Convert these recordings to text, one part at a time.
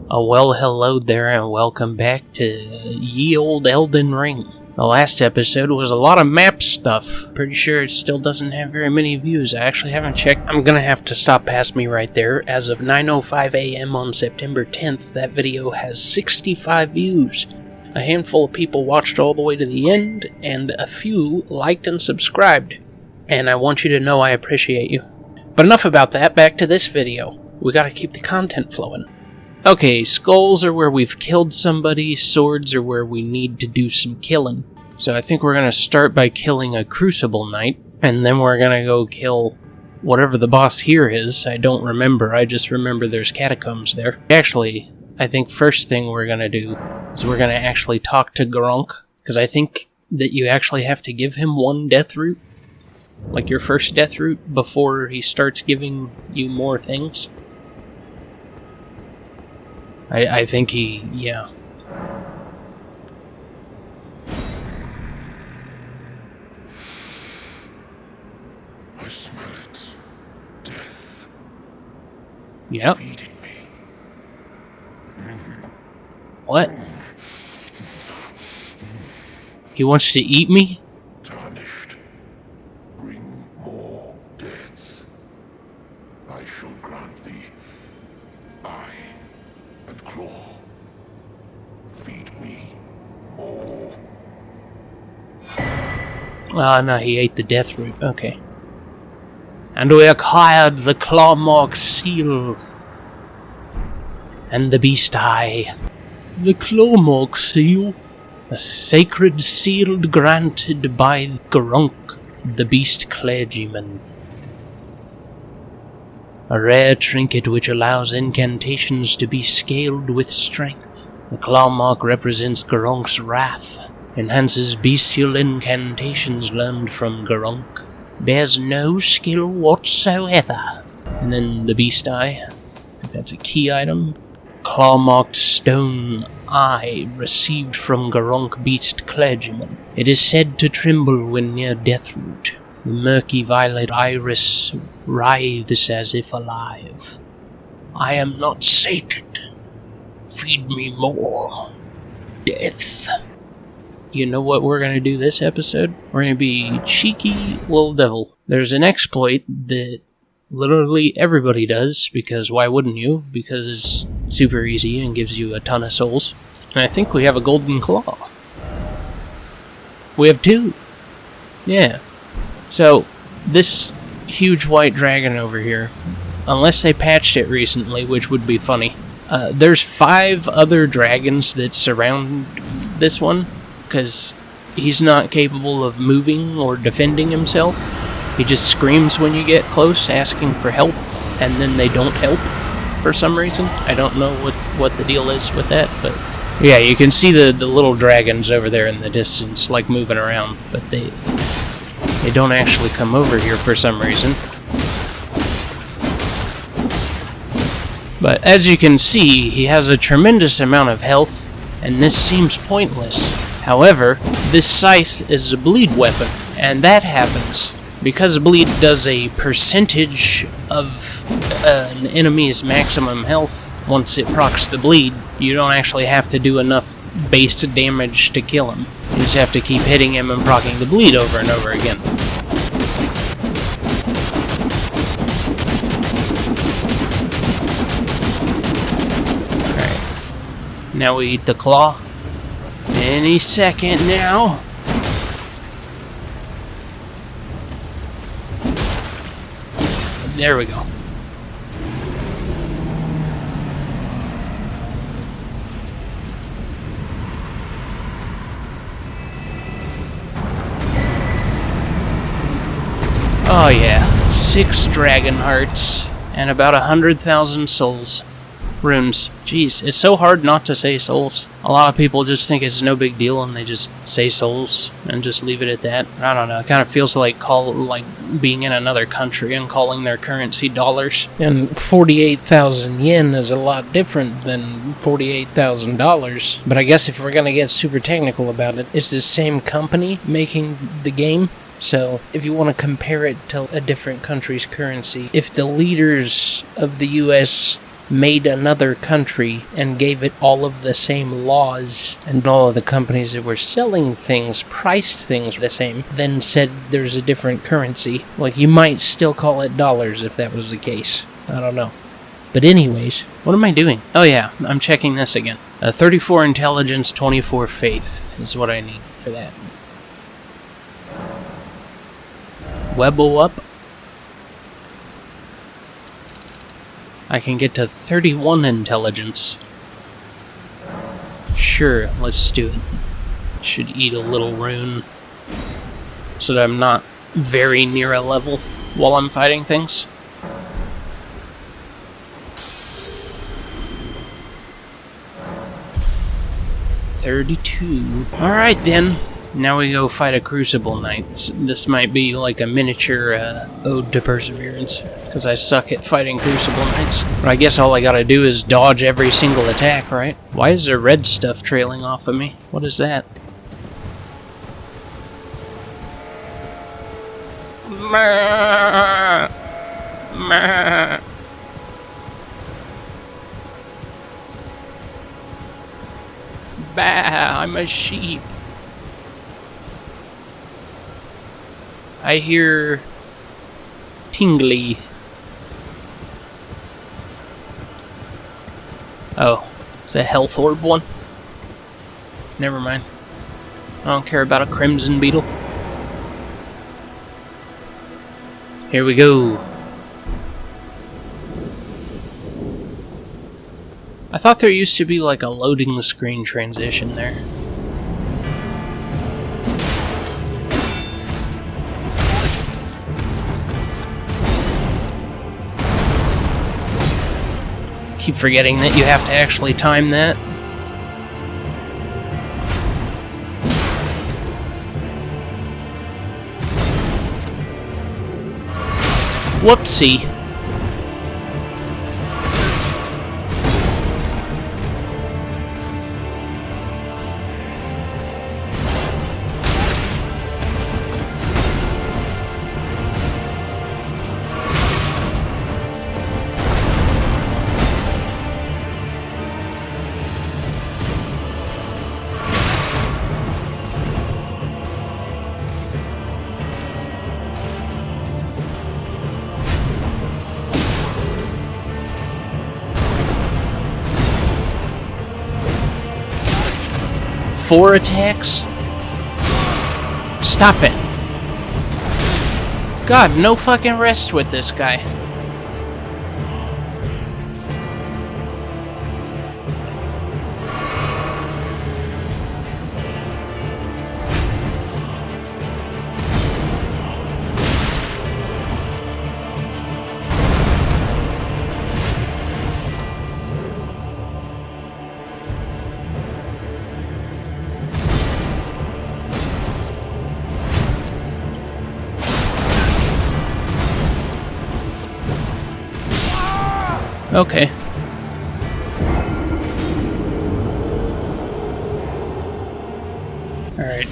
Well, hello there, and welcome back to ye old Elden Ring. The last episode was a lot of map stuff. Pretty sure it still doesn't have very many views. I actually haven't checked. I'm gonna have to stop past me right there. As of 9:05 a.m. on September 10th, that video has 65 views. A handful of people watched all the way to the end, and a few liked and subscribed. And I want you to know I appreciate you. But enough about that, back to this video. We gotta keep the content flowing. Okay, skulls are where we've killed somebody, swords are where we need to do some killing. So I think we're going to start by killing a Crucible Knight, and then we're going to go kill whatever the boss here is. I don't remember, I just remember there's catacombs there. Actually, I think first thing we're going to do is we're going to actually talk to Greyoll, because I think that you actually have to give him one death root, like your first death root, before he starts giving you more things. I think yeah. I smell it. Death. Yep. Feeding me. What? He wants to eat me? Tarnished. Bring more death. I shall grant thee eye and claw. Feed me more. Oh no, he ate the death root. Okay. And we acquired the Clawmark Seal and the Beast Eye. The Clawmark Seal, a sacred seal granted by Greyoll, the Beast Clergyman. A rare trinket which allows incantations to be scaled with strength. The Clawmark represents Greyoll's wrath, enhances bestial incantations learned from Greyoll, bears no skill whatsoever. And then the Beast Eye, I think that's a key item. Claw-marked stone eye received from Greyoll Beast Clergyman. It is said to tremble when near Deathroot. The murky violet iris writhes as if alive. I am not sated. Feed me more. Death. You know what we're going to do this episode? We're going to be cheeky little devil. There's an exploit that literally everybody does, because why wouldn't you? Because it's super easy and gives you a ton of souls. And I think we have a golden claw. We have two. Yeah. So, this huge white dragon over here, unless they patched it recently, which would be funny, there's 5 other dragons that surround this one, because he's not capable of moving or defending himself. He just screams when you get close, asking for help, and then they don't help for some reason. I don't know what the deal is with that, but yeah, you can see the little dragons over there in the distance, like moving around, but they don't actually come over here for some reason. But as you can see, he has a tremendous amount of health, and this seems pointless. However, this scythe is a bleed weapon, and that happens because bleed does a percentage of an enemy's maximum health. Once it procs the bleed, you don't actually have to do enough base damage to kill him. You just have to keep hitting him and proccing the bleed over and over again. Alright. Now we eat the claw. Any second now. There we go. Oh yeah, 6 dragon hearts and about 100,000 souls. Runes. Jeez, it's so hard not to say souls. A lot of people just think it's no big deal and they just say souls and just leave it at that. I don't know, it kind of feels like being in another country and calling their currency dollars. And 48,000 yen is a lot different than $48,000. But I guess if we're gonna get super technical about it, it's the same company making the game. So if you want to compare it to a different country's currency, if the leaders of the US made another country and gave it all of the same laws, and all of the companies that were selling things priced things the same, then said there's a different currency. Like, you might still call it dollars if that was the case. I don't know. But anyways, what am I doing? Oh yeah, I'm checking this again. 34 intelligence, 24 faith is what I need for that. Webble up. I can get to 31 intelligence. Sure, let's do it. Should eat a little rune so that I'm not very near a level while I'm fighting things. Alright then, now we go fight a Crucible Knight. This might be like a miniature ode to perseverance, because I suck at fighting Crucible Knights. But I guess all I gotta do is dodge every single attack, right? Why is there red stuff trailing off of me? What is that? Bah, I'm a sheep. I hear tingly. Oh, it's a health orb one? Never mind. I don't care about a crimson beetle. Here we go. I thought there used to be like a loading screen transition there. Keep forgetting that you have to actually time that. Whoopsie. Four attacks? Stop it. God, no fucking rest with this guy. Okay. Alright.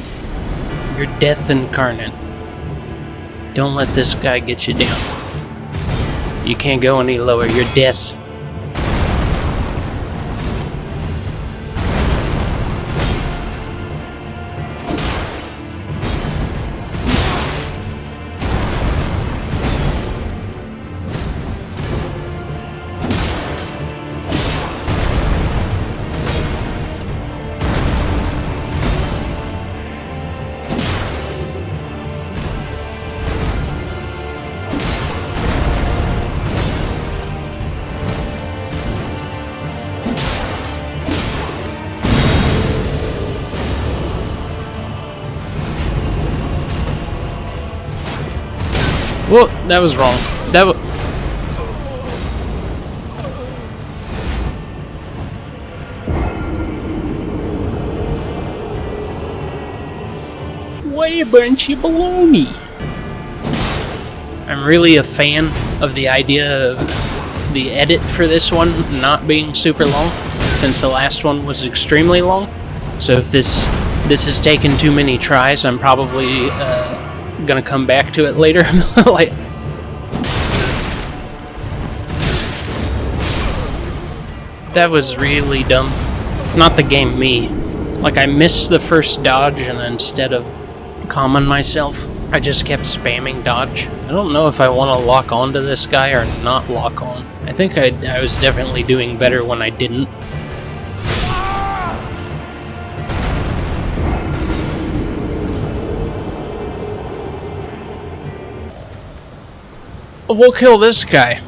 You're death incarnate. Don't let this guy get you down. You can't go any lower. You're death. Whoa, that was wrong. That was... What a bunch of baloney. I'm really a fan of the idea of the edit for this one not being super long, since the last one was extremely long. So if this has taken too many tries, I'm probably gonna come back to it later. Like, That was really dumb. Not the game, me. Like, I missed the first dodge, and instead of calming myself, I just kept spamming dodge. I don't know if I want to lock onto this guy or not lock on. I think I was definitely doing better when I didn't. We'll kill this guy.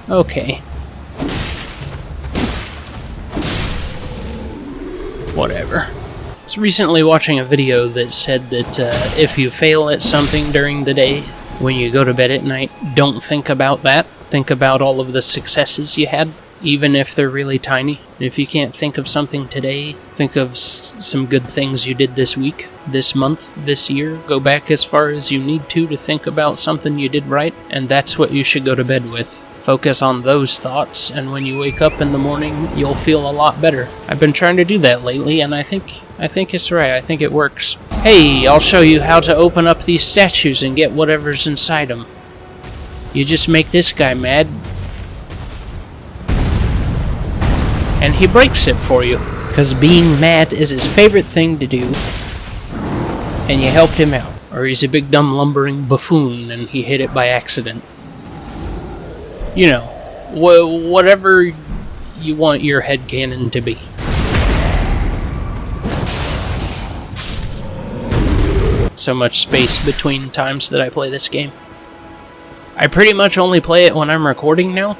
Okay. Whatever. I was recently watching a video that said that if you fail at something during the day, when you go to bed at night, don't think about that. Think about all of the successes you had, even if they're really tiny. If you can't think of something today, think of some good things you did this week, this month, this year. Go back as far as you need to think about something you did right, and that's what you should go to bed with. Focus on those thoughts, and when you wake up in the morning, you'll feel a lot better. I've been trying to do that lately, and I think it's right. I think it works. Hey, I'll show you how to open up these statues and get whatever's inside them. You just make this guy mad, and he breaks it for you. Because being mad is his favorite thing to do, and you helped him out. Or he's a big dumb lumbering buffoon, and he hit it by accident. You know, whatever you want your headcanon to be. So much space between times that I play this game. I pretty much only play it when I'm recording now,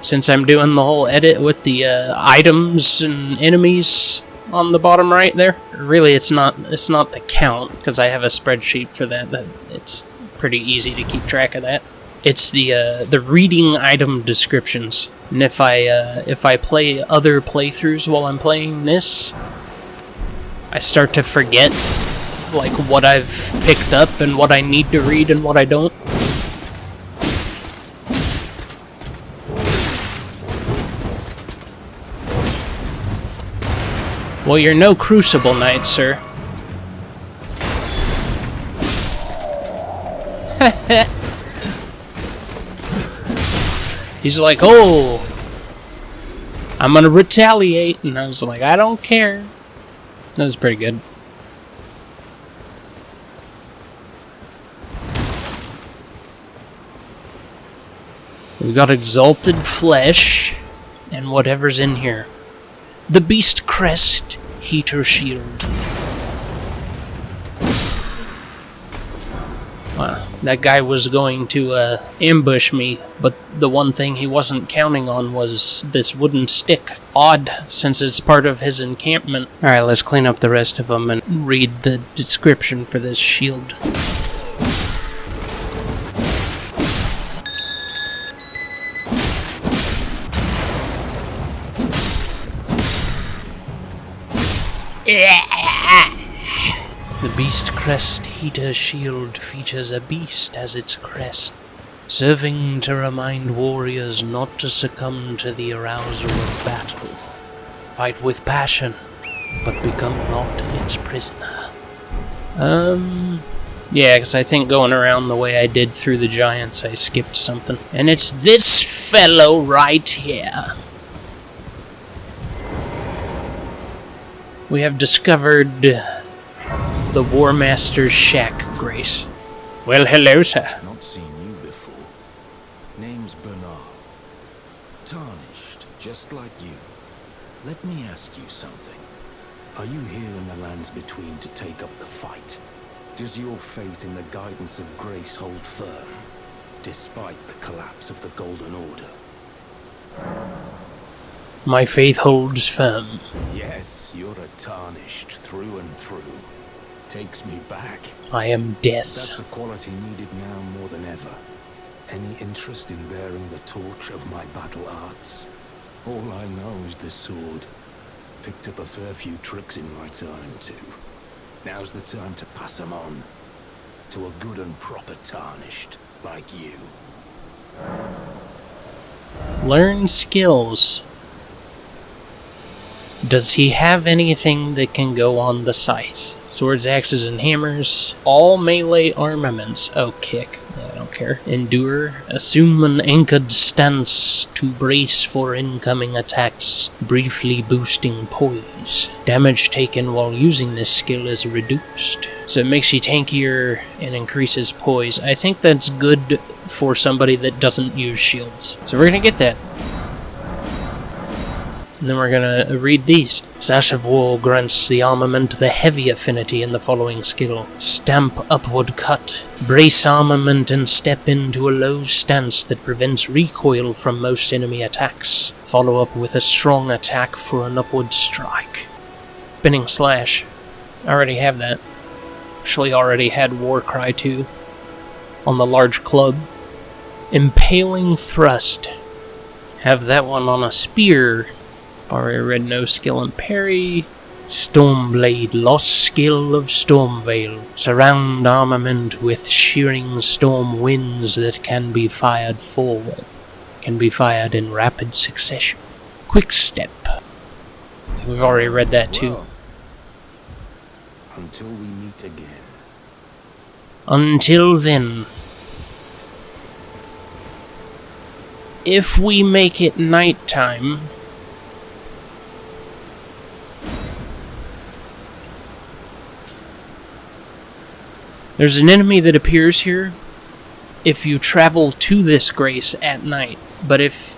since I'm doing the whole edit with the items and enemies on the bottom right there. Really, it's not the count, because I have a spreadsheet for that. It's pretty easy to keep track of that. It's the reading item descriptions, and if I play other playthroughs while I'm playing this, I start to forget like what I've picked up and what I need to read and what I don't. Well, you're no Crucible Knight, sir. He's like, oh, I'm gonna retaliate, and I was like, I don't care. That was pretty good. We got exalted flesh, and whatever's in here. The beast crest, heater shield. Wow, that guy was going to ambush me, but the one thing he wasn't counting on was this wooden stick. Odd, since it's part of his encampment. Alright, let's clean up the rest of them and read the description for this shield. The Beast Crest Heater Shield features a beast as its crest, serving to remind warriors not to succumb to the arousal of battle. Fight with passion, but become not its prisoner. Yeah, because I think going around the way I did through the giants, I skipped something. And it's this fellow right here. We have discovered the Warmaster's shack, Grace. Well, hello, sir. Not seen you before. Name's Bernahl. Tarnished, just like you. Let me ask you something. Are you here in the lands between to take up the fight? Does your faith in the guidance of grace hold firm, despite the collapse of the Golden Order? My faith holds firm. Yes, you're a Tarnished through and through. Takes me back. I am death. That's a quality needed now more than ever. Any interest in bearing the torch of my battle arts? All I know is the sword. Picked up a fair few tricks in my time, too. Now's the time to pass them on. To a good and proper Tarnished, like you. Learn skills. Does he have anything that can go on the scythe? Swords, axes, and hammers. All melee armaments. Oh, kick. I don't care. Endure. Assume an anchored stance to brace for incoming attacks, briefly boosting poise. Damage taken while using this skill is reduced. So it makes you tankier and increases poise. I think that's good for somebody that doesn't use shields. So we're gonna get that. And then we're gonna read these. Sash of War grants the armament the heavy affinity in the following skill. Stamp upward cut. Brace armament and step into a low stance that prevents recoil from most enemy attacks. Follow up with a strong attack for an upward strike. Spinning Slash. I already have that. Actually already had Warcry 2 on the large club. Impaling Thrust. Have that one on a spear. Already read no skill and parry. Stormblade, lost skill of Stormveil. Surround armament with shearing storm winds that can be fired forward. Can be fired in rapid succession. Quick Step. I think we've already read that too. Well, until we meet again. Until then. If we make it nighttime, there's an enemy that appears here if you travel to this grace at night. But if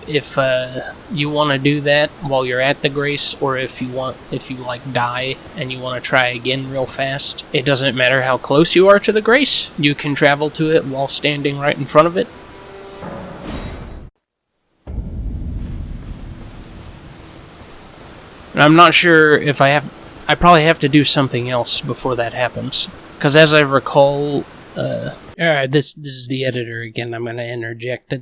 you want to do that while you're at the grace, or if you like die and you want to try again real fast, it doesn't matter how close you are to the grace. You can travel to it while standing right in front of it. And I'm not sure if I probably have to do something else before that happens. Because as I recall, alright, this is the editor again, I'm going to interject.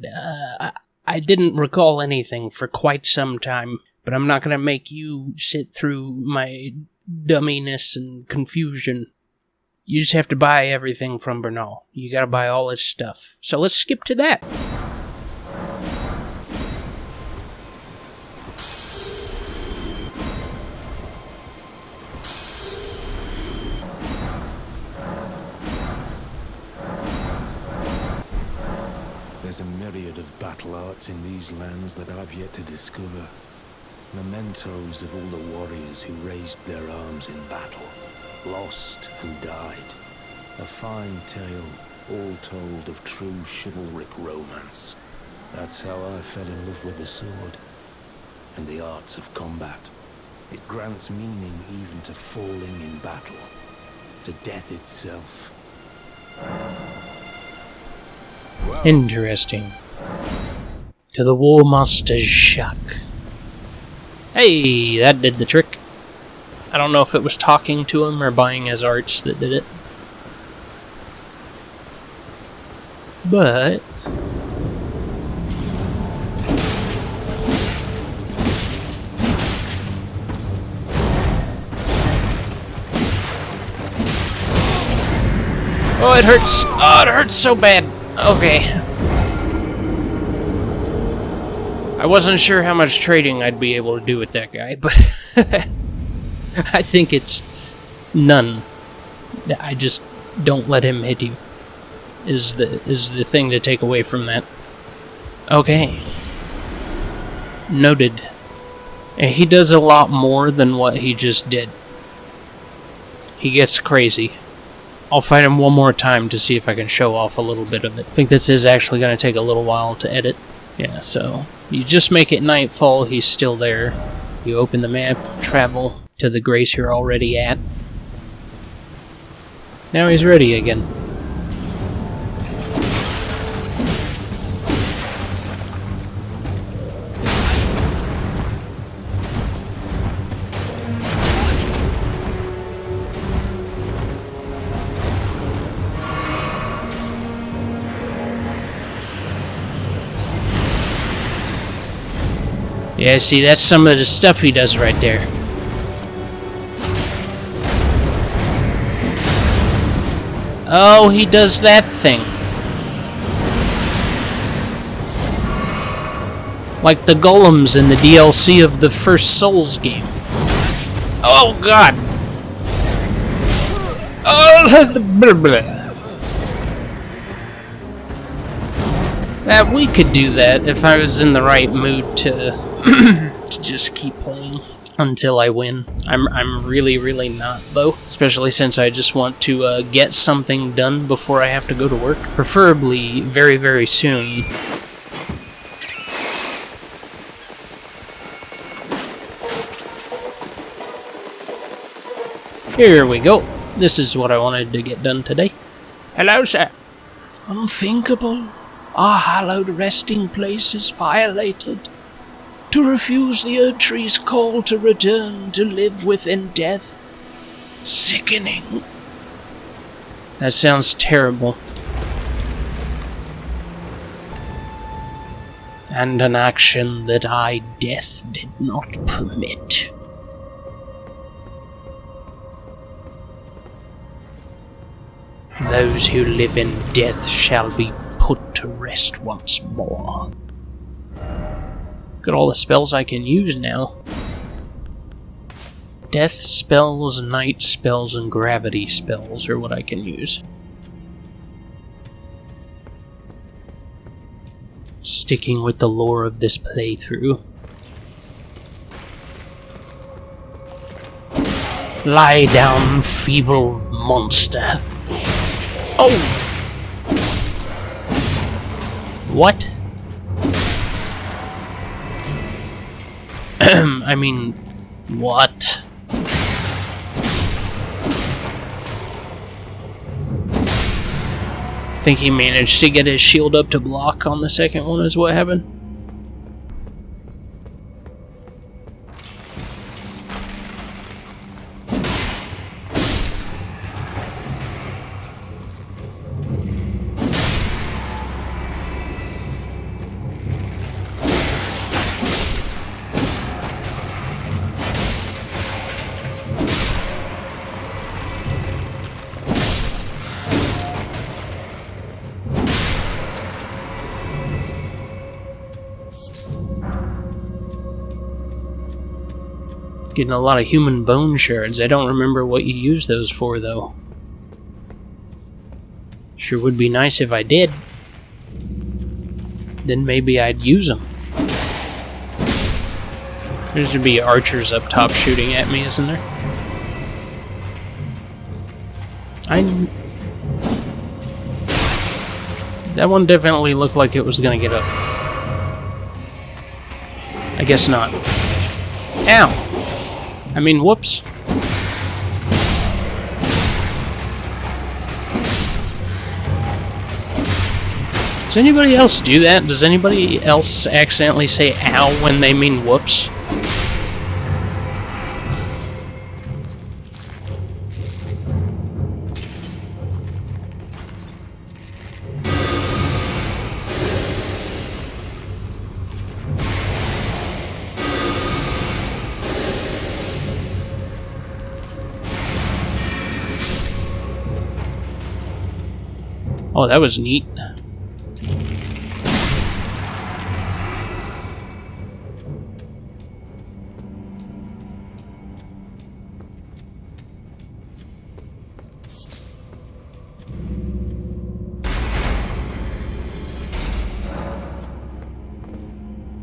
I didn't recall anything for quite some time, but I'm not going to make you sit through my dumminess and confusion. You just have to buy everything from Bernahl. You got to buy all his stuff. So let's skip to that. There's a myriad of battle arts in these lands that I've yet to discover. Mementos of all the warriors who raised their arms in battle, lost and died. A fine tale, all told of true chivalric romance. That's how I fell in love with the sword and the arts of combat. It grants meaning even to falling in battle, to death itself. Interesting. To the Warmaster's shack. Hey, that did the trick. I don't know if it was talking to him or buying his arts that did it. But oh, it hurts. Oh, it hurts so bad. Okay. I wasn't sure how much trading I'd be able to do with that guy, but I think it's none. I just don't let him hit you. Is the thing to take away from that. Okay. Noted. And he does a lot more than what he just did. He gets crazy. I'll fight him one more time to see if I can show off a little bit of it. I think this is actually going to take a little while to edit. Yeah, so you just make it nightfall, he's still there. You open the map, travel to the grace you're already at. Now he's ready again. Yeah, see, that's some of the stuff he does right there. Oh, he does that thing. Like the golems in the DLC of the first Souls game. Oh, God! We could do that if I was in the right mood to, to just keep playing until I win. I'm really, really not, though. Especially since I just want to get something done before I have to go to work. Preferably very, very soon. Here we go. This is what I wanted to get done today. Hello, sir. Unthinkable. Our hallowed resting place is violated. To refuse the Erdtree's call to return to live within death. Sickening. That sounds terrible. And an action that I, Death, did not permit. Those who live in death shall be put to rest once more. Look at all the spells I can use now. Death spells, night spells, and gravity spells are what I can use. Sticking with the lore of this playthrough. Lie down, feeble monster. Oh! What? I mean, what? Think he managed to get his shield up to block on the second one is what happened? Getting a lot of human bone shards. I don't remember what you use those for, though. Sure would be nice if I did. Then maybe I'd use them. There should be archers up top shooting at me, isn't there? That one definitely looked like it was gonna get up. I guess not. Ow! I mean, whoops. Does anybody else do that? Does anybody else accidentally say ow when they mean whoops? Oh, that was neat.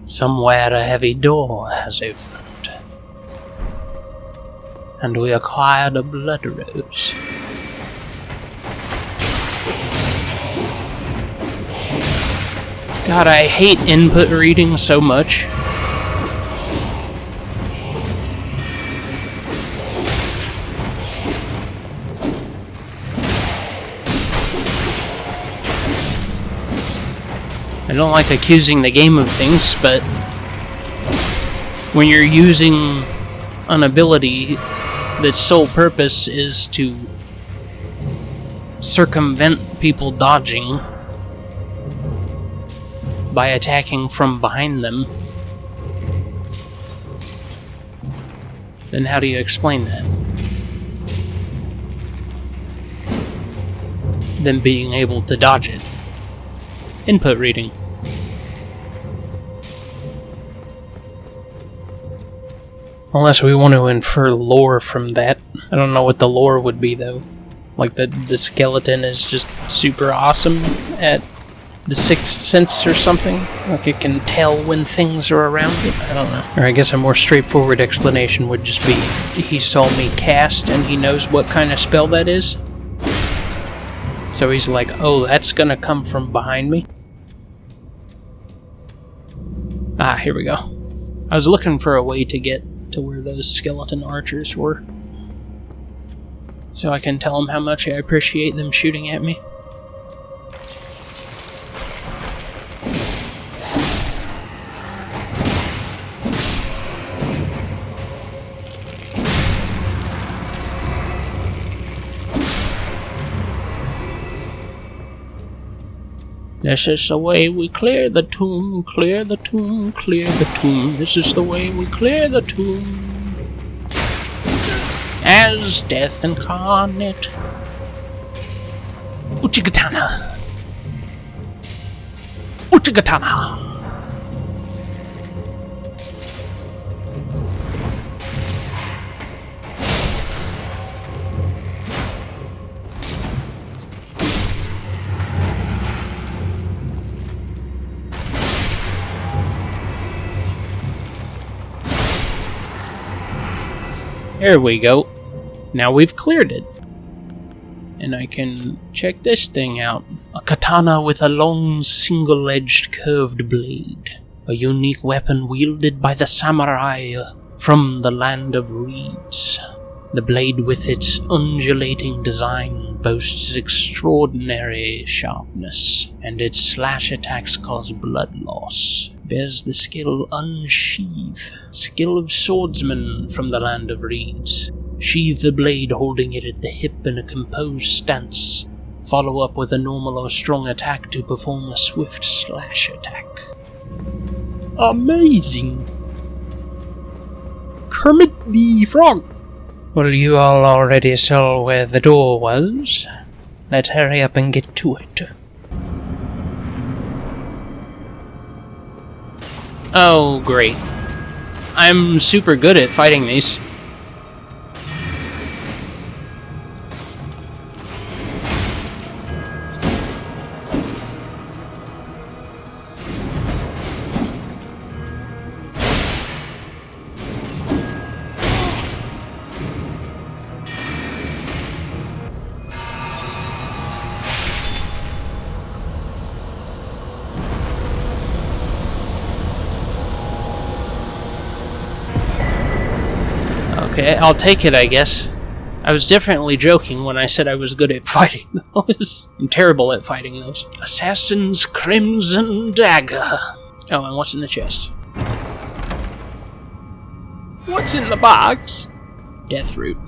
Somewhere a heavy door has opened, and we acquired a blood rose. God, I hate input reading so much. I don't like accusing the game of things, but when you're using an ability that's sole purpose is to circumvent people dodging by attacking from behind them, then how do you explain that? than being able to dodge it. Input reading. Unless we want to infer lore from that. I don't know what the lore would be, though. Like, the skeleton is just super awesome at the sixth sense or something? Like it can tell when things are around it? I don't know. Or I guess a more straightforward explanation would just be he saw me cast and he knows what kind of spell that is. So he's like, oh, that's gonna come from behind me? Ah, here we go. I was looking for a way to get to where those skeleton archers were, so I can tell them how much I appreciate them shooting at me. This is the way we clear the tomb, clear the tomb, clear the tomb. This is the way we clear the tomb. As death incarnate. Uchigatana. Uchigatana. There we go. Now we've cleared it. And I can check this thing out. A katana with a long, single-edged curved blade. A unique weapon wielded by the samurai from the land of reeds. The blade with its undulating design boasts extraordinary sharpness, and its slash attacks cause blood loss. Bears the skill Unsheath, skill of swordsman from the land of reeds. Sheathe the blade, holding it at the hip in a composed stance. Follow up with a normal or strong attack to perform a swift slash attack. Amazing! Kermit the Frog! Well, you all already saw where the door was. Let's hurry up and get to it. Oh, great. I'm super good at fighting these. Okay, I'll take it, I guess. I was definitely joking when I said I was good at fighting those. I'm terrible at fighting those. Assassin's Crimson Dagger. Oh, and what's in the chest? What's in the box? Death Root.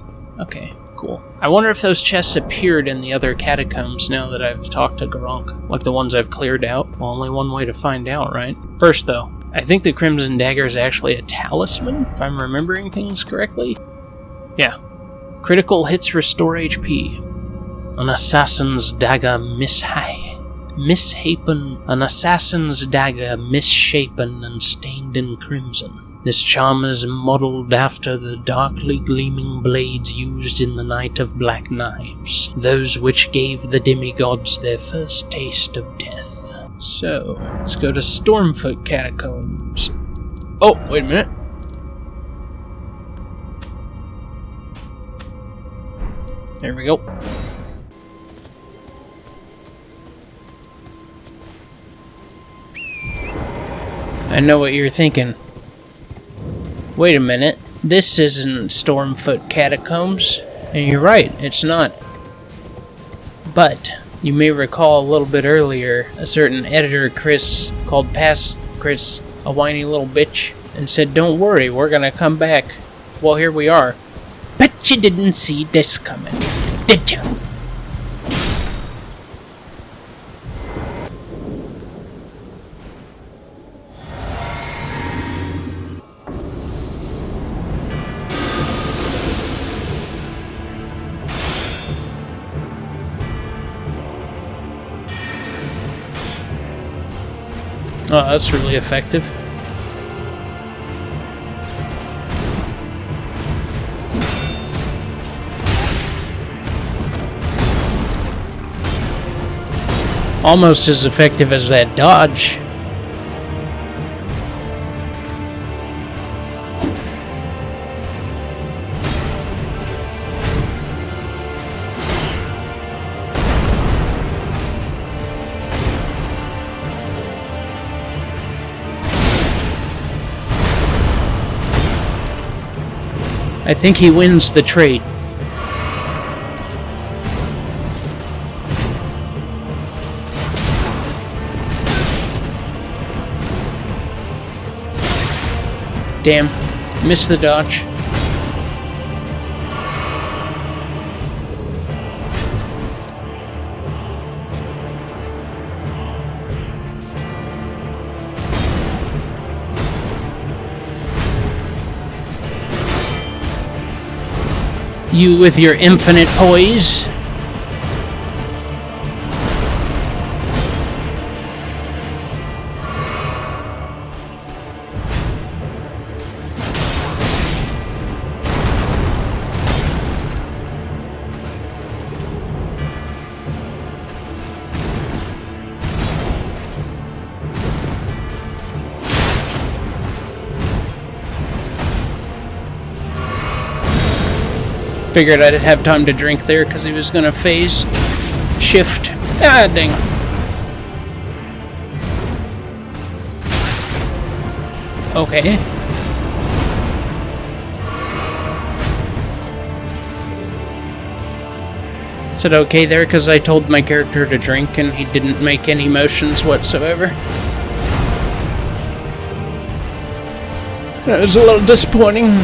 Okay, cool. I wonder if those chests appeared in the other catacombs now that I've talked to Gronk. Like the ones I've cleared out. Well, only one way to find out, right? First, though, I think the Crimson Dagger is actually a talisman, if I'm remembering things correctly. Yeah. Critical hits restore HP. An assassin's dagger mishapen. An assassin's dagger misshapen and stained in crimson. This charm is modeled after the darkly gleaming blades used in the Night of Black Knives, those which gave the demigods their first taste of death. So, let's go to Stormhill Catacombs. Oh, wait a minute. There we go. I know what you're thinking. Wait a minute. This isn't Stormhill Catacombs. And you're right, it's not. But you may recall a little bit earlier, a certain editor, Chris, called past Chris a whiny little bitch and said, don't worry, we're gonna come back. Well, here we are. Bet you didn't see this coming, did you? Oh, that's really effective. Almost as effective as that dodge. I think he wins the trade. Damn, missed the dodge. You with your infinite poise. Figured I'd have time to drink there because he was going to phase shift. Ah, dang. Okay. Is it okay there because I told my character to drink and he didn't make any motions whatsoever? That was a little disappointing.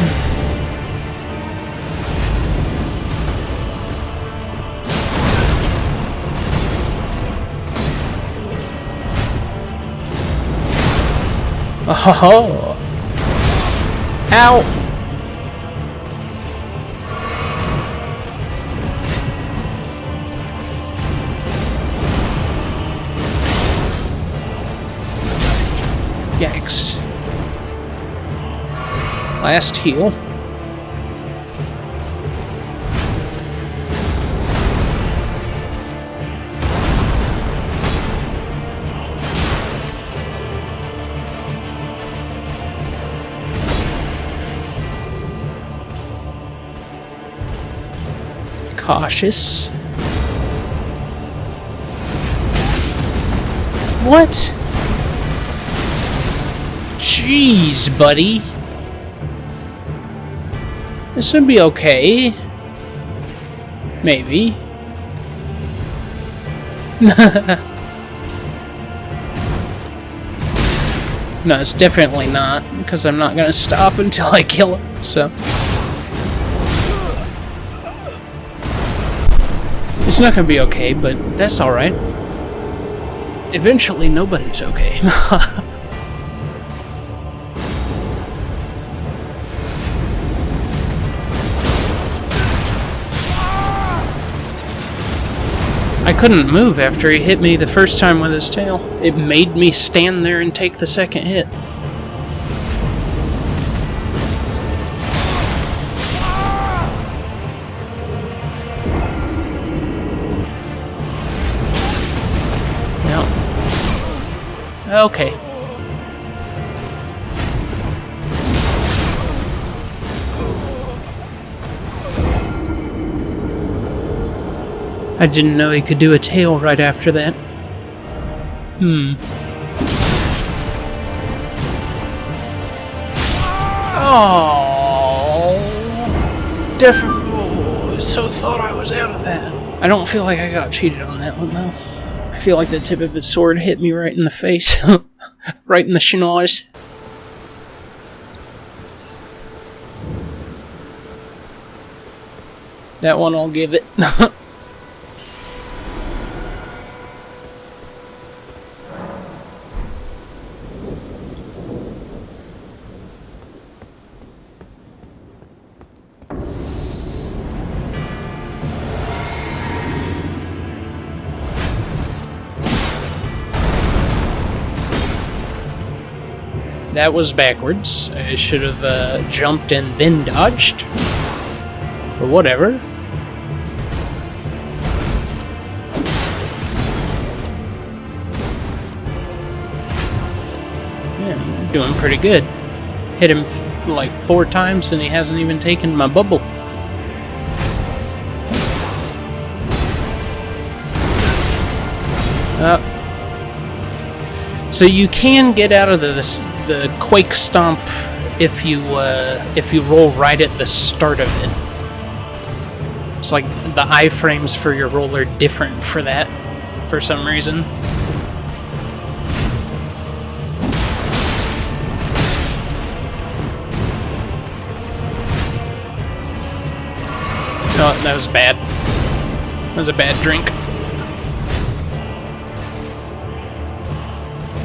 Oh! Ow! Yikes. Last heal. Cautious. What? Jeez, buddy. This would be okay. Maybe. No, it's definitely not, because I'm not gonna stop until I kill him, so. It's not gonna be okay, but that's alright. Eventually, nobody's okay. I couldn't move after he hit me the first time with his tail. It made me stand there and take the second hit. Okay. I didn't know he could do a tail right after that. Oh, difficult. So thought I was out of that. I don't feel like I got cheated on that one though. I feel like the tip of his sword hit me right in the face. Right in the schnoz. That one I'll give it. that was backwards. I should have jumped and then dodged. But whatever. Yeah, I'm doing pretty good. Hit him like 4 times and he hasn't even taken my bubble. So you can get out of the Quake Stomp if you roll right at the start of it. It's like the iframes for your roll are different for that, for some reason. Oh, that was bad. That was a bad drink.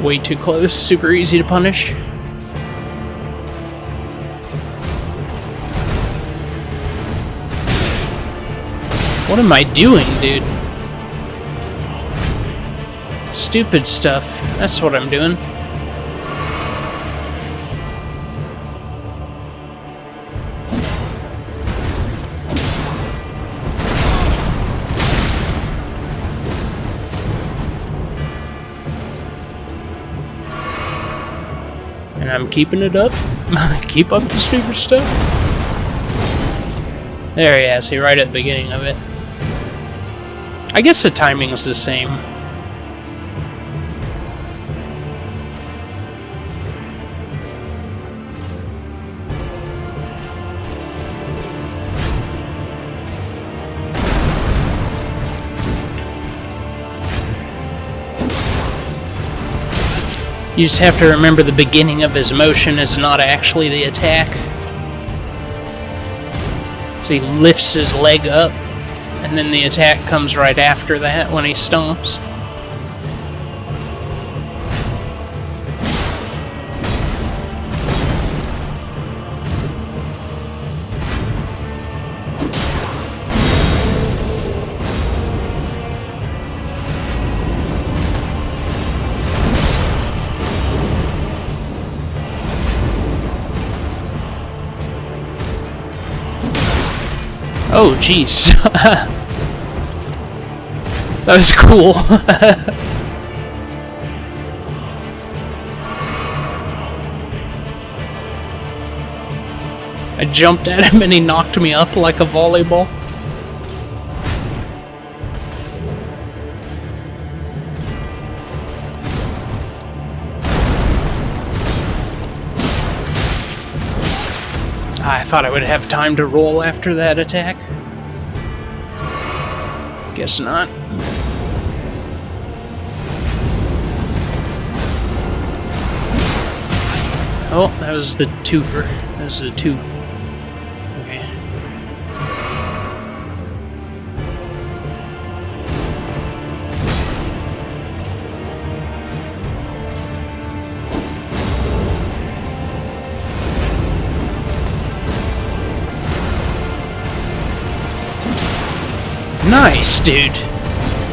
Way too close, super easy to punish. What am I doing, dude? Stupid stuff. That's what I'm doing. And I'm keeping it up. Keep up the stupid stuff. There he is, right at the beginning of it. I guess the timing is the same. You just have to remember the beginning of his motion is not actually the attack. So he lifts his leg up, and then the attack comes right after that when he stomps. Oh, jeez. That was cool. I jumped at him and he knocked me up like a volleyball. I thought I would have time to roll after that attack. Guess not. Oh, that was the twofer. That was the 2. Okay. Nice, dude.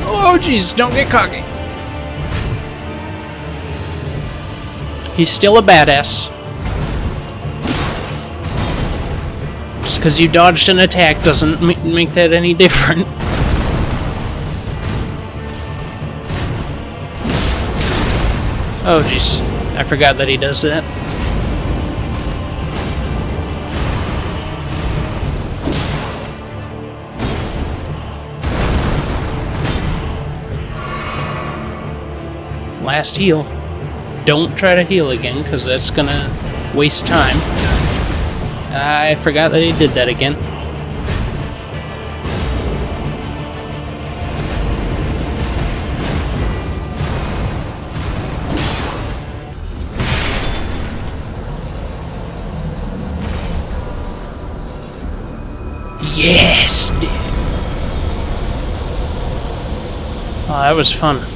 Oh, jeez, don't get cocky. He's still a badass. Just because you dodged an attack doesn't make that any different. Oh, jeez. I forgot that he does that. Last heal. Don't try to heal again, because that's gonna waste time. I forgot that he did that again. Yes, dude. Oh, that was fun.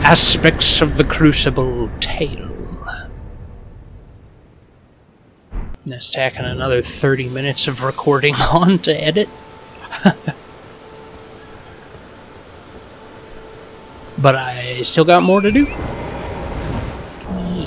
Aspects of the Crucible tale. That's tacking another 30 minutes of recording on to edit. But I still got more to do.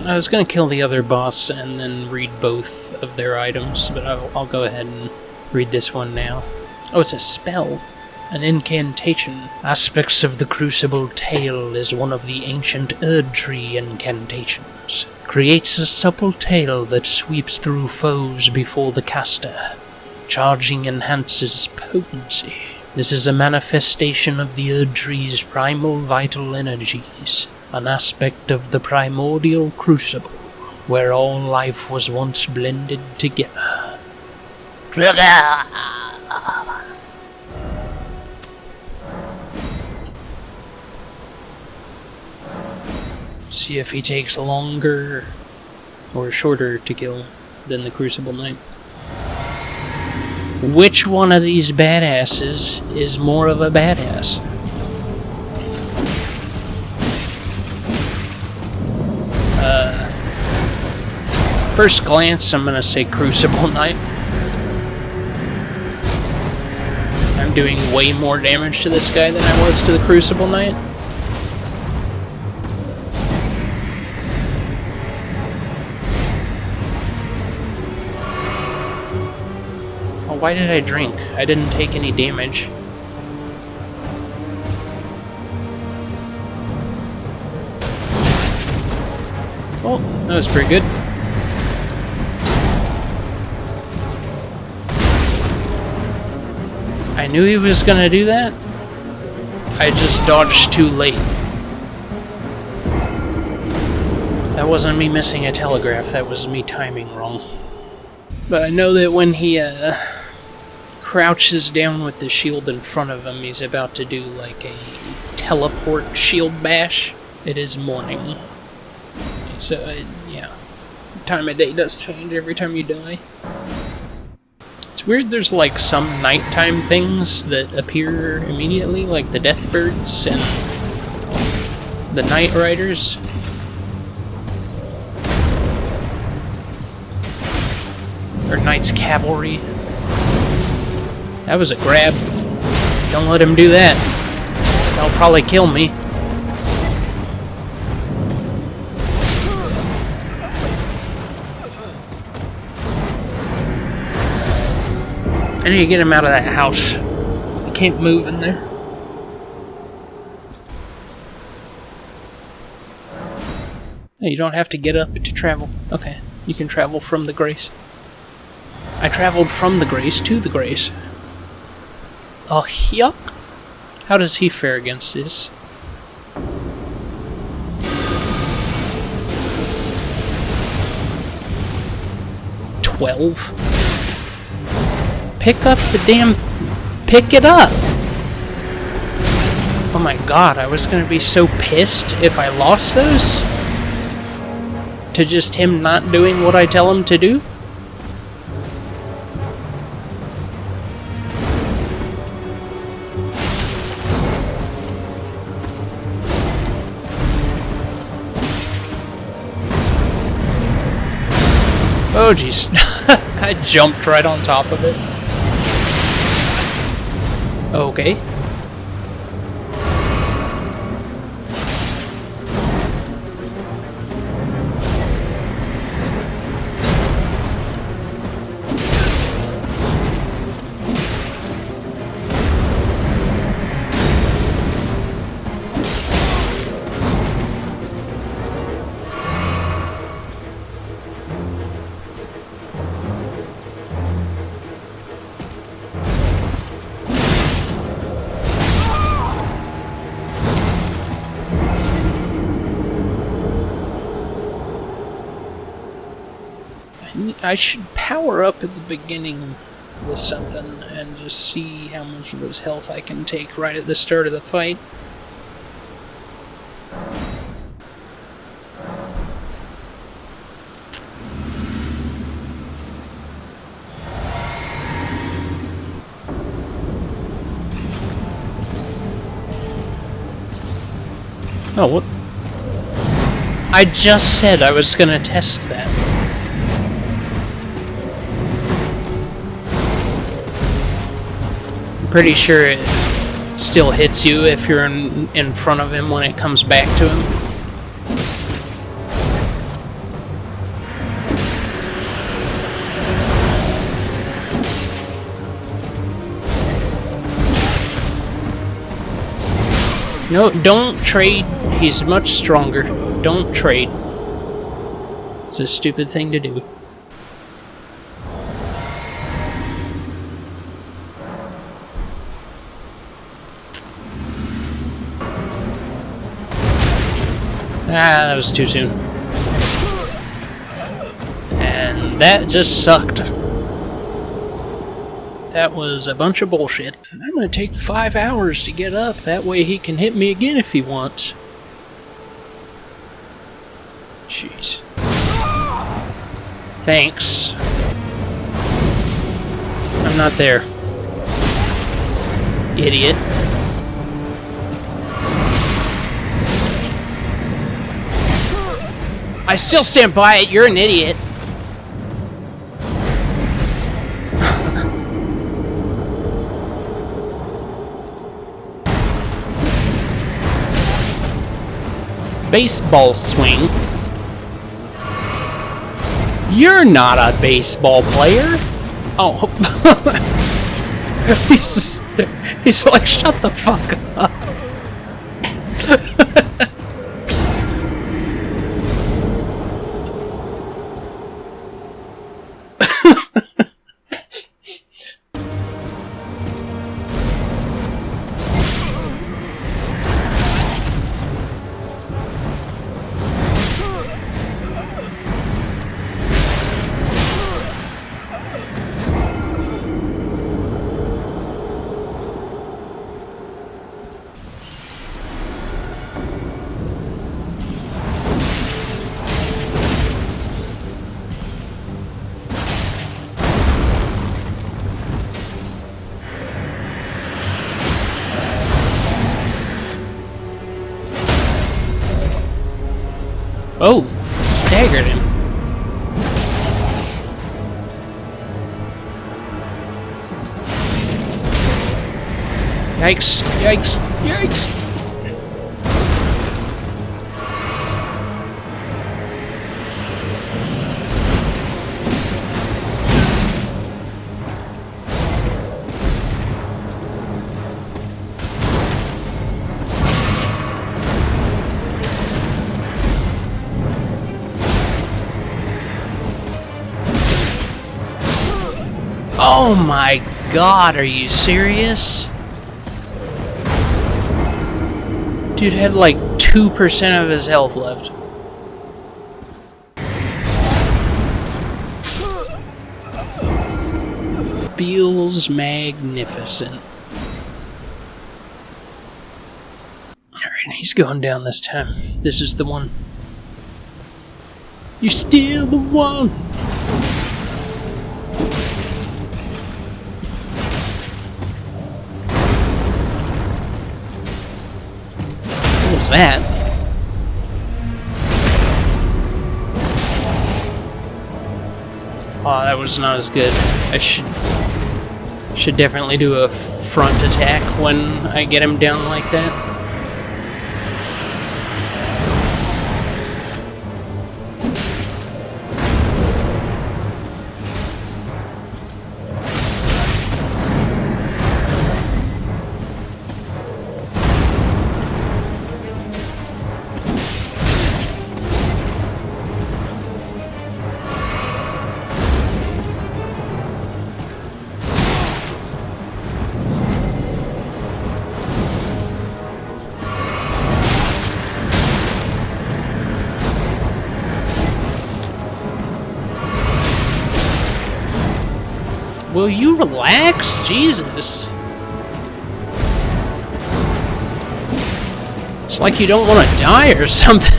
I was gonna kill the other boss and then read both of their items, but I'll go ahead and read this one now. Oh, it's a spell. An incantation. Aspects of the Crucible tail is one of the ancient Erdtree incantations. Creates a supple tail that sweeps through foes before the caster. Charging enhances potency. This is a manifestation of the Erdtree's primal vital energies. An aspect of the primordial crucible, where all life was once blended together. See if he takes longer or shorter to kill than the Crucible Knight. Which one of these badasses is more of a badass? First glance, I'm gonna say Crucible Knight. I'm doing way more damage to this guy than I was to the Crucible Knight. Oh, why did I drink? I didn't take any damage. Oh, that was pretty good. I knew he was gonna do that. I just dodged too late. That wasn't me missing a telegraph, that was me timing wrong. But I know that when he crouches down with the shield in front of him, he's about to do like a teleport shield bash. It is morning. So, yeah. Time of day does change every time you die. It's weird there's like some nighttime things that appear immediately, like the Deathbirds and the Night Riders. Or Knight's Cavalry. That was a grab. Don't let him do that. That'll probably kill me. I need to get him out of that house. I can't move in there. Oh, you don't have to get up to travel. Okay, you can travel from the Grace. I traveled from the Grace to the Grace. Oh, yuck. How does he fare against this? $12. Pick up the damn... Pick it up! Oh my god, I was gonna be so pissed if I lost those? To just him not doing what I tell him to do? Oh jeez. I jumped right on top of it. Okay. I should power up at the beginning with something and just see how much of his health I can take right at the start of the fight. Oh, what? I just said I was gonna test that. Pretty sure it still hits you if you're in front of him when it comes back to him. No, don't trade. He's much stronger. Don't trade. It's a stupid thing to do. Ah, that was too soon. And that just sucked. That was a bunch of bullshit. I'm gonna take 5 hours to get up. That way he can hit me again if he wants. Jeez. Thanks. I'm not there. Idiot. I still stand by it. You're an idiot. Baseball swing. You're not a baseball player. Oh. he's like, shut the fuck up. Oh, staggered him. Yikes, yikes, yikes. Oh my god, are you serious? Dude had like 2% of his health left. Feels magnificent. Alright, he's going down this time. This is the one. You're still the one! That. Oh, that was not as good. I should definitely do a front attack when I get him down like that. Will you relax? Jesus. It's like you don't want to die or something.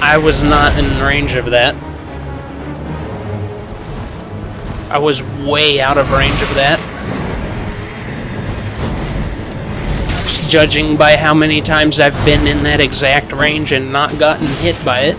I was not in range of that. I was way out of range of that. Just judging by how many times I've been in that exact range and not gotten hit by it.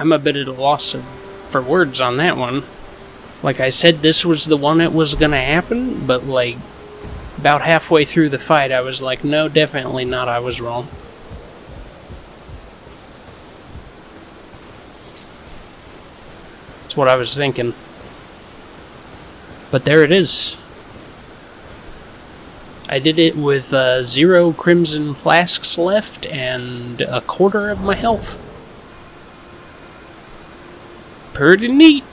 I'm a bit at a loss for words on that one. Like I said, this was the one that was gonna happen, but like, about halfway through the fight, I was like, no, definitely not, I was wrong. That's what I was thinking. But there it is. I did it with 0 crimson flasks left and a quarter of my health. Pretty neat.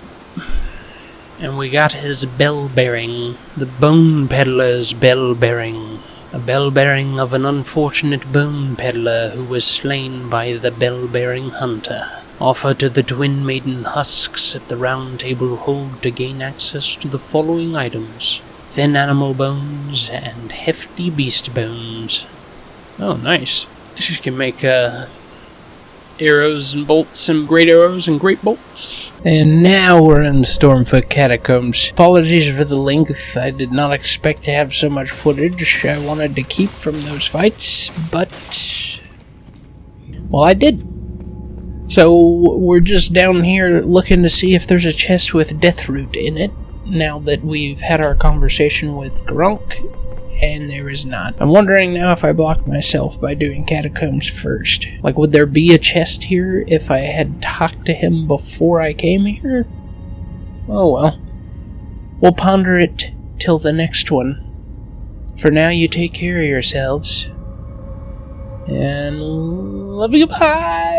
And we got his bell bearing, the Bone Peddler's bell bearing. A bell bearing of an unfortunate bone peddler who was slain by the bell bearing hunter. Offer to the twin maiden husks at the round table hold to gain access to the following items: thin animal bones and hefty beast bones. Oh, nice. You can make arrows and bolts and great arrows and great bolts. And now we're in Stormhill Catacombs. Apologies for the length. I did not expect to have so much footage I wanted to keep from those fights, but well, I did. So we're just down here looking to see if there's a chest with Deathroot in it, now that we've had our conversation with Grunk, and there is not. I'm wondering now if I blocked myself by doing Catacombs first. Like, would there be a chest here if I had talked to him before I came here? Oh well. We'll ponder it till the next one. For now, you take care of yourselves. And love you, goodbye!